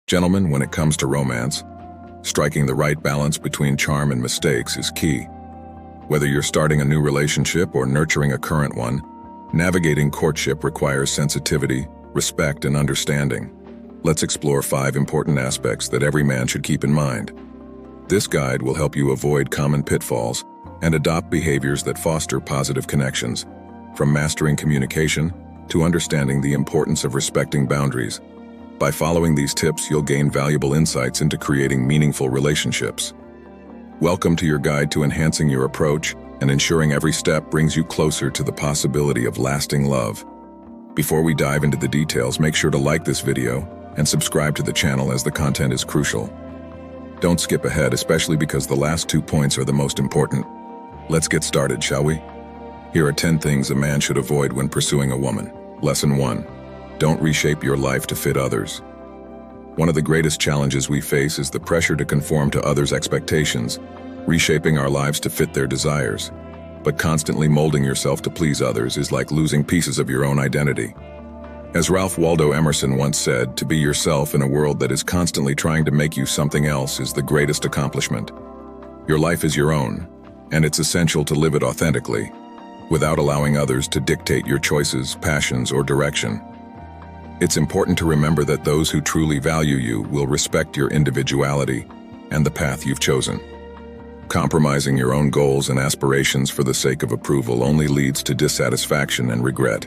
Gentlemen, when it comes to romance, striking the right balance between charm and mistakes is key. Whether you're starting a new relationship or nurturing a current one, navigating courtship requires sensitivity, respect, and understanding. Let's explore 5 important aspects that every man should keep in mind. This guide will help you avoid common pitfalls and adopt behaviors that foster positive connections, from mastering communication to understanding the importance of respecting boundaries. By following these tips, you'll gain valuable insights into creating meaningful relationships. Welcome to your guide to enhancing your approach and ensuring every step brings you closer to the possibility of lasting love. Before we dive into the details, make sure to like this video and subscribe to the channel as the content is crucial. Don't skip ahead, especially because the last 2 points are the most important. Let's get started, shall we? Here are 10 things a man should avoid when pursuing a woman. Lesson 1. Don't reshape your life to fit others. One of the greatest challenges we face is the pressure to conform to others' expectations, reshaping our lives to fit their desires. But constantly molding yourself to please others is like losing pieces of your own identity. As Ralph Waldo Emerson once said, to be yourself in a world that is constantly trying to make you something else is the greatest accomplishment. Your life is your own, and it's essential to live it authentically, without allowing others to dictate your choices, passions, or direction. It's important to remember that those who truly value you will respect your individuality and the path you've chosen. Compromising your own goals and aspirations for the sake of approval only leads to dissatisfaction and regret.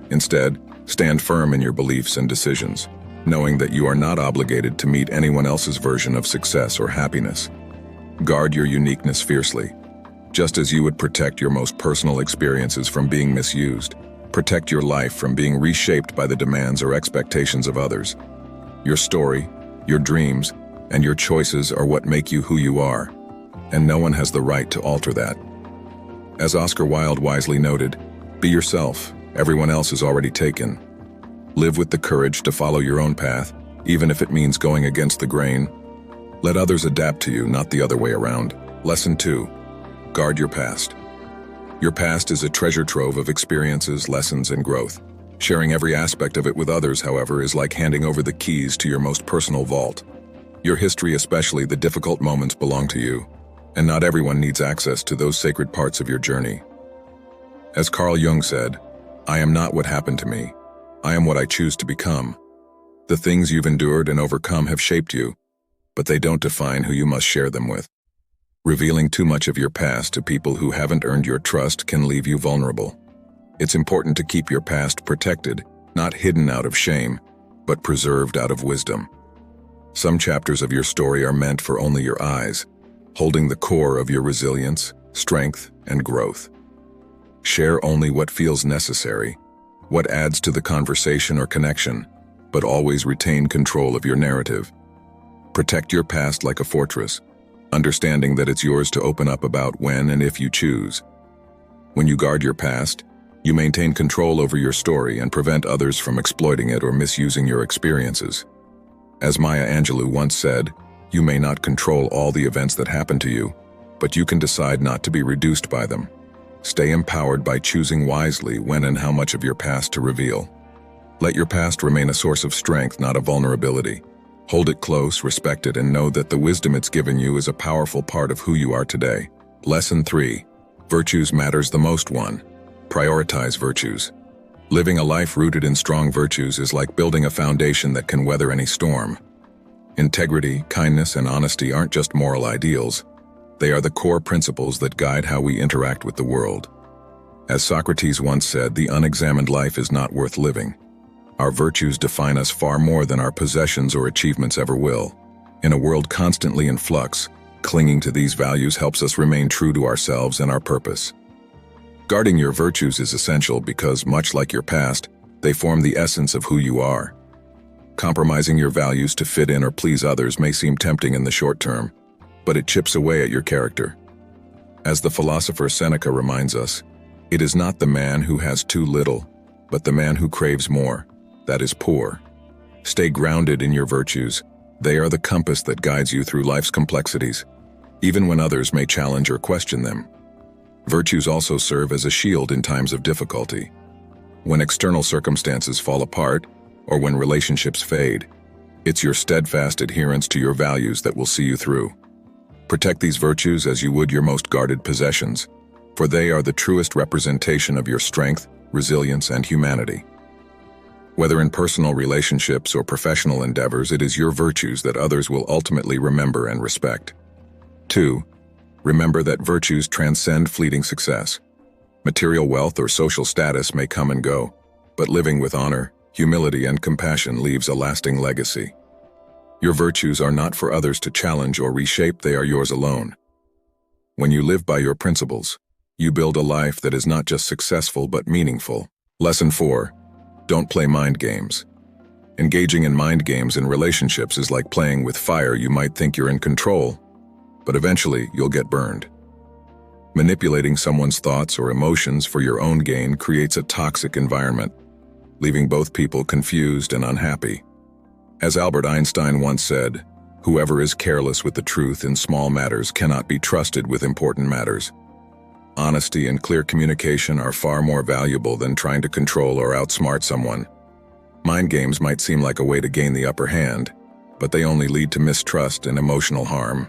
Instead, stand firm in your beliefs and decisions, knowing that you are not obligated to meet anyone else's version of success or happiness. Guard your uniqueness fiercely. Just as you would protect your most personal experiences from being misused, protect your life from being reshaped by the demands or expectations of others. Your story, your dreams, and your choices are what make you who you are, and no one has the right to alter that. As Oscar Wilde wisely noted, be yourself, everyone else is already taken. Live with the courage to follow your own path, even if it means going against the grain. Let others adapt to you, not the other way around. Lesson 2. Guard your past. Your past is a treasure trove of experiences, lessons, and growth. Sharing every aspect of it with others, however, is like handing over the keys to your most personal vault. Your history, especially the difficult moments, belong to you, and not everyone needs access to those sacred parts of your journey. As Carl Jung said, "I am not what happened to me. I am what I choose to become." The things you've endured and overcome have shaped you, but they don't define who you must share them with. Revealing too much of your past to people who haven't earned your trust can leave you vulnerable. It's important to keep your past protected, not hidden out of shame, but preserved out of wisdom. Some chapters of your story are meant for only your eyes, holding the core of your resilience, strength, and growth. Share only what feels necessary, what adds to the conversation or connection, but always retain control of your narrative. Protect your past like a fortress, understanding that it's yours to open up about when and if you choose. When you guard your past, you maintain control over your story and prevent others from exploiting it or misusing your experiences. As Maya Angelou once said, you may not control all the events that happen to you, but you can decide not to be reduced by them. Stay empowered by choosing wisely when and how much of your past to reveal. Let your past remain a source of strength, not a vulnerability. Hold it close, respect it, and know that the wisdom it's given you is a powerful part of who you are today. Lesson 3. Virtues matters the most. 1. Prioritize virtues. Living a life rooted in strong virtues is like building a foundation that can weather any storm. Integrity, kindness, and honesty aren't just moral ideals. They are the core principles that guide how we interact with the world. As Socrates once said, the unexamined life is not worth living. Our virtues define us far more than our possessions or achievements ever will. In a world constantly in flux, clinging to these values helps us remain true to ourselves and our purpose. Guarding your virtues is essential because, much like your past, they form the essence of who you are. Compromising your values to fit in or please others may seem tempting in the short term, but it chips away at your character. As the philosopher Seneca reminds us, it is not the man who has too little, but the man who craves more that is poor. Stay grounded in your virtues. They are the compass that guides you through life's complexities, even when others may challenge or question them. Virtues also serve as a shield in times of difficulty. When external circumstances fall apart, or when relationships fade, It's your steadfast adherence to your values that will see you through. Protect these virtues as you would your most guarded possessions, for they are the truest representation of your strength, resilience, and humanity. Whether in personal relationships or professional endeavors, it is your virtues that others will ultimately remember and respect. 2. Remember that virtues transcend fleeting success. Material wealth or social status may come and go, but living with honor, humility, and compassion leaves a lasting legacy. Your virtues are not for others to challenge or reshape, they are yours alone. When you live by your principles, you build a life that is not just successful but meaningful. Lesson 4. Don't play mind games. Engaging in mind games in relationships is like playing with fire. You might think you're in control, but eventually you'll get burned. Manipulating someone's thoughts or emotions for your own gain creates a toxic environment, leaving both people confused and unhappy. As Albert Einstein once said, "Whoever is careless with the truth in small matters cannot be trusted with important matters." Honesty and clear communication are far more valuable than trying to control or outsmart someone. Mind games might seem like a way to gain the upper hand, but they only lead to mistrust and emotional harm.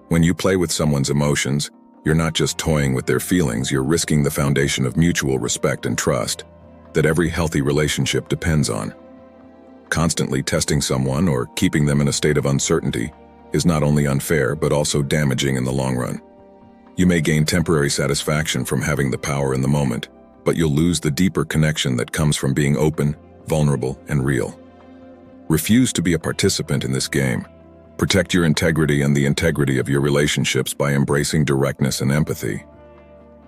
When you play with someone's emotions, you're not just toying with their feelings, you're risking the foundation of mutual respect and trust that every healthy relationship depends on. Constantly testing someone or keeping them in a state of uncertainty is not only unfair but also damaging in the long run. You may gain temporary satisfaction from having the power in the moment, but you'll lose the deeper connection that comes from being open, vulnerable, and real. Refuse to be a participant in this game. Protect your integrity and the integrity of your relationships by embracing directness and empathy.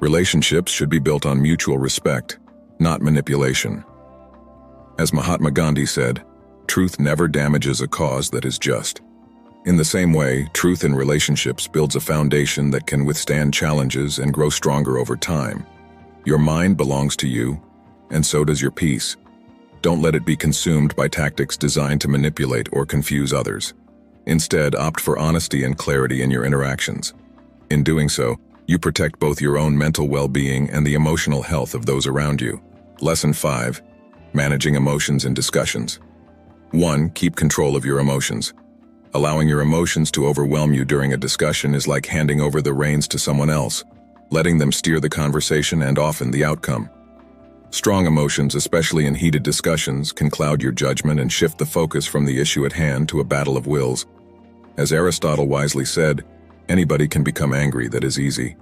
Relationships should be built on mutual respect, not manipulation. As Mahatma Gandhi said, "Truth never damages a cause that is just." In the same way, truth in relationships builds a foundation that can withstand challenges and grow stronger over time. Your mind belongs to you, and so does your peace. Don't let it be consumed by tactics designed to manipulate or confuse others. Instead, opt for honesty and clarity in your interactions. In doing so, you protect both your own mental well-being and the emotional health of those around you. Lesson 5. Managing emotions in discussions. 1. Keep control of your emotions. Allowing your emotions to overwhelm you during a discussion is like handing over the reins to someone else, letting them steer the conversation and often the outcome. Strong emotions, especially in heated discussions, can cloud your judgment and shift the focus from the issue at hand to a battle of wills. As Aristotle wisely said, anybody can become angry, that is easy.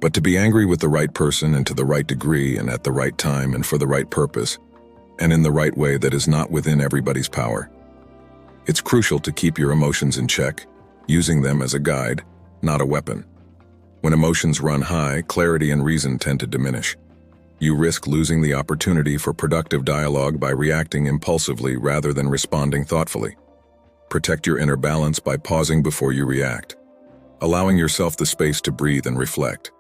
But to be angry with the right person and to the right degree and at the right time and for the right purpose, and in the right way, that is not within everybody's power. It's crucial to keep your emotions in check, using them as a guide, not a weapon. When emotions run high, clarity and reason tend to diminish. You risk losing the opportunity for productive dialogue by reacting impulsively rather than responding thoughtfully. Protect your inner balance by pausing before you react, allowing yourself the space to breathe and reflect.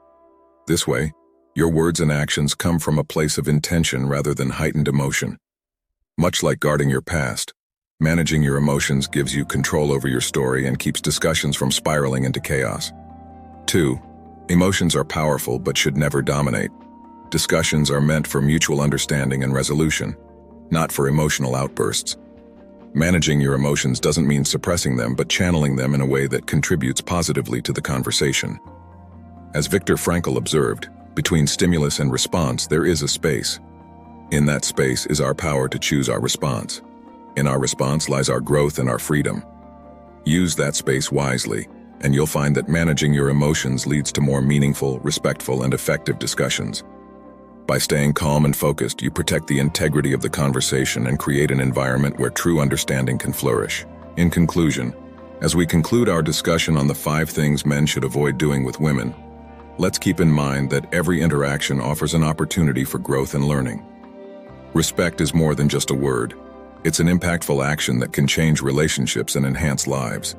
This way, your words and actions come from a place of intention rather than heightened emotion. Much like guarding your past, managing your emotions gives you control over your story and keeps discussions from spiraling into chaos. 2. Emotions are powerful but should never dominate. Discussions are meant for mutual understanding and resolution, not for emotional outbursts. Managing your emotions doesn't mean suppressing them, but channeling them in a way that contributes positively to the conversation. As Viktor Frankl observed, between stimulus and response, there is a space. In that space is our power to choose our response. In our response lies our growth and our freedom. Use that space wisely, and you'll find that managing your emotions leads to more meaningful, respectful, and effective discussions. By staying calm and focused, you protect the integrity of the conversation and create an environment where true understanding can flourish. In conclusion, as we conclude our discussion on the 5 things men should avoid doing with women, let's keep in mind that every interaction offers an opportunity for growth and learning. Respect is more than just a word. It's an impactful action that can change relationships and enhance lives.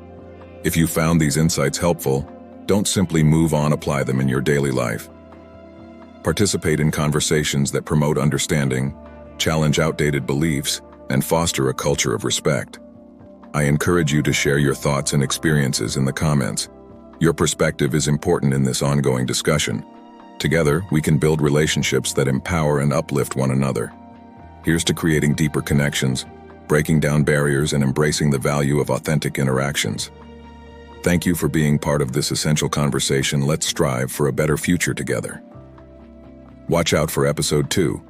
If you found these insights helpful, don't simply move on, apply them in your daily life. Participate in conversations that promote understanding, challenge outdated beliefs, and foster a culture of respect. I encourage you to share your thoughts and experiences in the comments. Your perspective is important in this ongoing discussion. Together, we can build relationships that empower and uplift one another. Here's to creating deeper connections, breaking down barriers and embracing the value of authentic interactions. Thank you for being part of this essential conversation. Let's strive for a better future together. Watch out for episode 2,